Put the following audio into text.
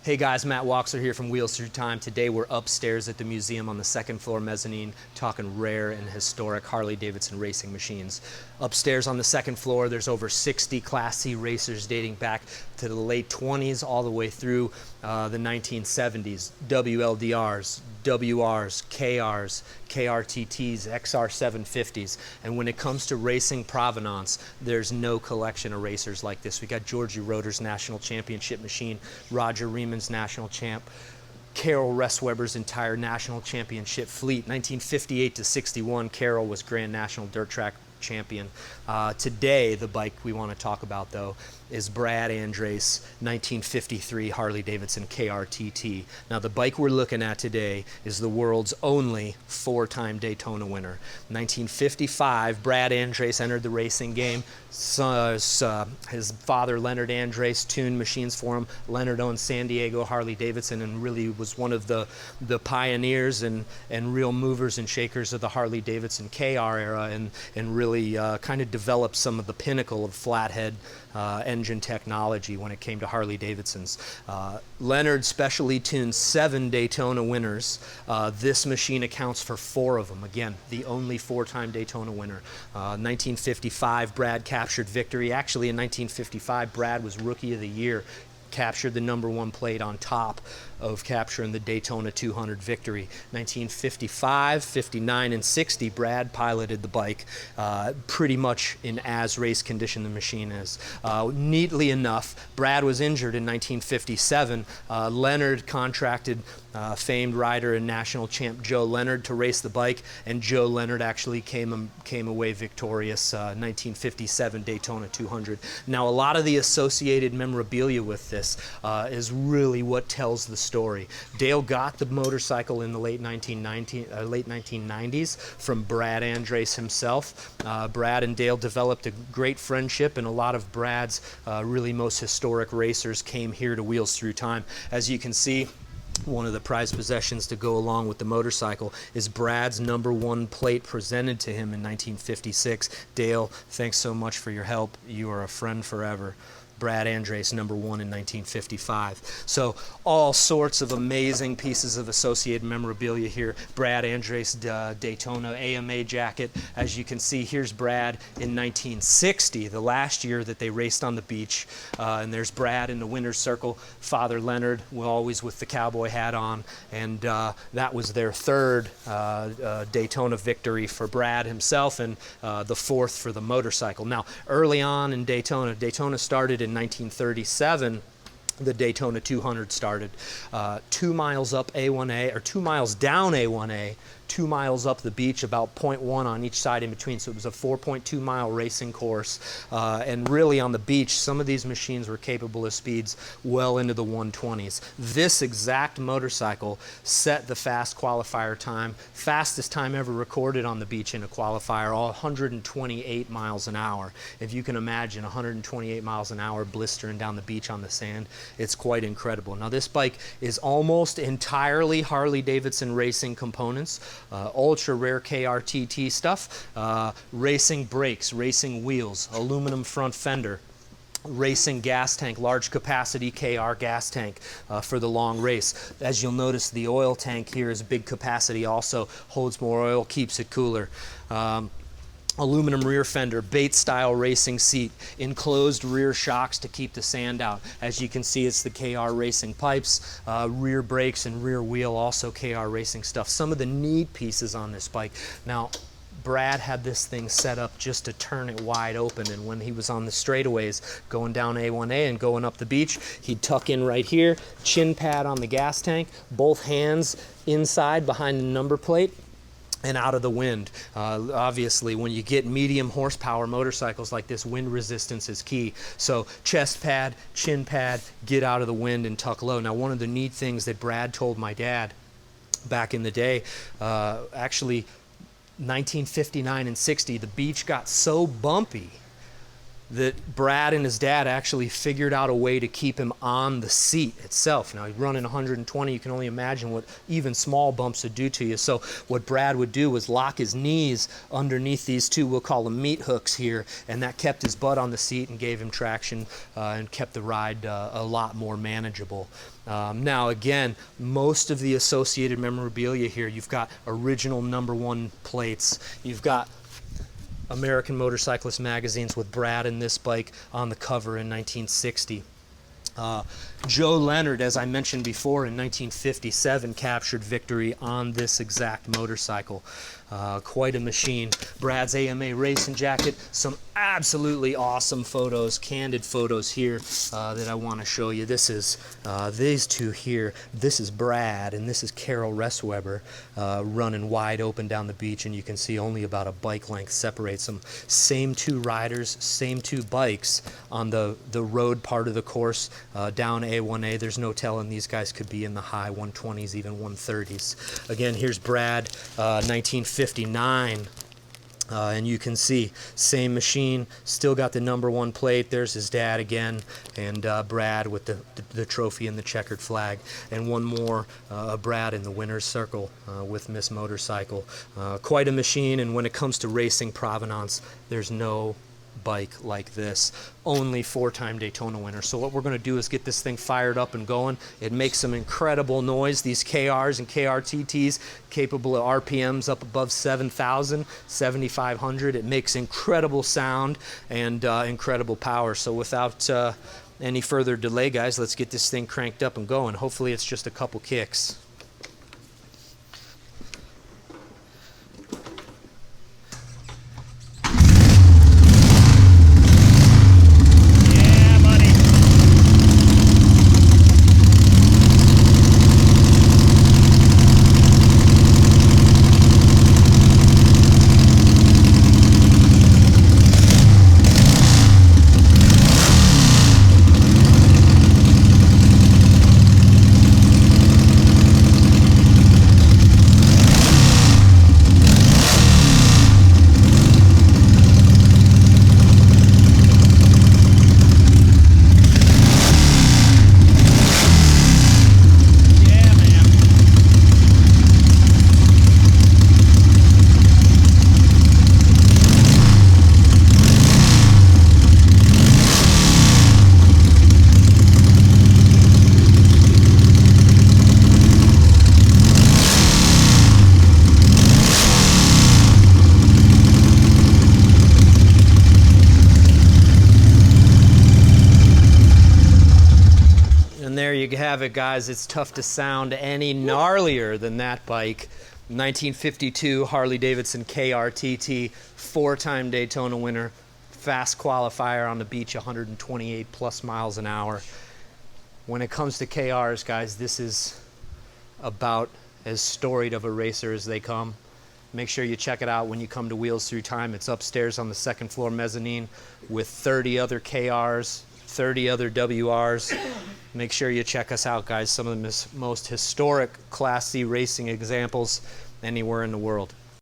Hey guys, Matt Walksler here from Wheels Through Time. Today we're upstairs at the museum on the second floor mezzanine talking rare and historic Harley-Davidson racing machines. Upstairs on the second floor there's over 60 Class C racers dating back to the late 20s all the way through the 1970s. WLDRs, WRs, KRs, KRTTs, XR750s. And when it comes to racing provenance, there's no collection of racers like this. We got Georgie Roeder's National Championship machine, Roger Riemann's National Champ, Carroll Ressweber's entire National Championship fleet. 1958 to 61, Carroll was Grand National Dirt Track champion. Today, the bike we want to talk about, though, is Brad Andres' 1953 Harley-Davidson KRTT. Now, the bike we're looking at today is the world's only four-time Daytona winner. 1955, Brad Andres entered the racing game. His father, Leonard Andres, tuned machines for him. Leonard owned San Diego Harley-Davidson and really was one of the pioneers and real movers and shakers of the Harley-Davidson KR era, and really kind of developed some of the pinnacle of flathead engine technology when it came to Harley-Davidsons. Leonard specially tuned 7 Daytona winners. This machine accounts for 4 of them. Again, the only 4-time Daytona winner. 1955, Brad captured victory. Actually, in 1955, Brad was Rookie of the Year, captured the #1 plate on top of capturing the Daytona 200 victory. 1955, 59, and 60, Brad piloted the bike pretty much in as race condition the machine is. Neatly enough, Brad was injured in 1957. Leonard contracted famed rider and national champ Joe Leonard to race the bike, and Joe Leonard actually came away victorious 1957 Daytona 200. Now, a lot of the associated memorabilia with this is really what tells the story. Dale got the motorcycle in the late 1990s from Brad Andres himself. Brad and Dale developed a great friendship, and a lot of Brad's really most historic racers came here to Wheels Through Time. As you can see, one of the prized possessions to go along with the motorcycle is Brad's #1 plate presented to him in 1956. Dale, thanks so much for your help. You are a friend forever. Brad Andres, #1 in 1955. So all sorts of amazing pieces of associated memorabilia here. Brad Andres Daytona AMA jacket. As you can see, here's Brad in 1960, the last year that they raced on the beach. And there's Brad in the winner's circle. Father Leonard, always with the cowboy hat on. And that was their 3rd Daytona victory for Brad himself, and the 4th for the motorcycle. Now, early on in Daytona started in 1937. The Daytona 200 started 2 miles up A1A, or 2 miles down A1A, 2 miles up the beach, about 0.1 on each side in between. So it was a 4.2 mile racing course. And really on the beach, some of these machines were capable of speeds well into the 120s. This exact motorcycle set the fast qualifier time, fastest time ever recorded on the beach in a qualifier, all 128 miles an hour. If you can imagine 128 miles an hour blistering down the beach on the sand, it's quite incredible. Now, this bike is almost entirely Harley-Davidson racing components. Ultra rare KRTT stuff, racing brakes, racing wheels, aluminum front fender, racing gas tank, large capacity KR gas tank for the long race. As you'll notice, the oil tank here is big capacity, also holds more oil, keeps it cooler. Aluminum rear fender, Bates-style racing seat, enclosed rear shocks to keep the sand out. As you can see, it's the KR racing pipes, rear brakes and rear wheel, also KR racing stuff. Some of the neat pieces on this bike. Now, Brad had this thing set up just to turn it wide open, and when he was on the straightaways going down A1A and going up the beach, he'd tuck in right here, chin pad on the gas tank, both hands inside behind the number plate, and out of the wind. Obviously, when you get medium horsepower motorcycles like this, wind resistance is key. So chest pad, chin pad, get out of the wind and tuck low. Now, one of the neat things that Brad told my dad back in the day, actually 1959 and 60, the beach got so bumpy that Brad and his dad actually figured out a way to keep him on the seat itself. Now, running 120, you can only imagine what even small bumps would do to you. So what Brad would do was lock his knees underneath these two, we'll call them meat hooks here, and that kept his butt on the seat and gave him traction and kept the ride a lot more manageable. Now, again, most of the associated memorabilia here, you've got original #1 plates. You've got American Motorcyclist magazines with Brad and this bike on the cover in 1960. Joe Leonard, as I mentioned before, in 1957 captured victory on this exact motorcycle. Quite a machine. Brad's AMA racing jacket, some absolutely awesome photos, candid photos here that I want to show you. This is these two here. This is Brad and this is Carol Ressweber running wide open down the beach, and you can see only about a bike length separates them. Same two riders, same two bikes on the road part of the course down A1A. There's no telling these guys could be in the high 120s, even 130s. Again, here's Brad, 1959. And you can see, same machine, still got the #1 plate. There's his dad again, and Brad with the trophy and the checkered flag. And one more, Brad in the winner's circle with Miss Motorcycle. Quite a machine, and when it comes to racing provenance, there's no bike like this. Only 4-time Daytona winner. So what we're going to do is get this thing fired up and going. It makes some incredible noise. These KRs and KRTTs capable of RPMs up above 7,000, 7,500. It makes incredible sound and incredible power. So without any further delay, guys, let's get this thing cranked up and going. Hopefully it's just a couple kicks. There you have it, guys. It's tough to sound any gnarlier than that bike. 1952 Harley-Davidson KRTT, 4-time Daytona winner, fast qualifier on the beach, 128 plus miles an hour. When it comes to KRs, guys, this is about as storied of a racer as they come. Make sure you check it out when you come to Wheels Through Time. It's upstairs on the 2nd floor mezzanine with 30 other KRs, 30 other WRs. Make sure you check us out, guys. Some of the most historic Class C racing examples anywhere in the world.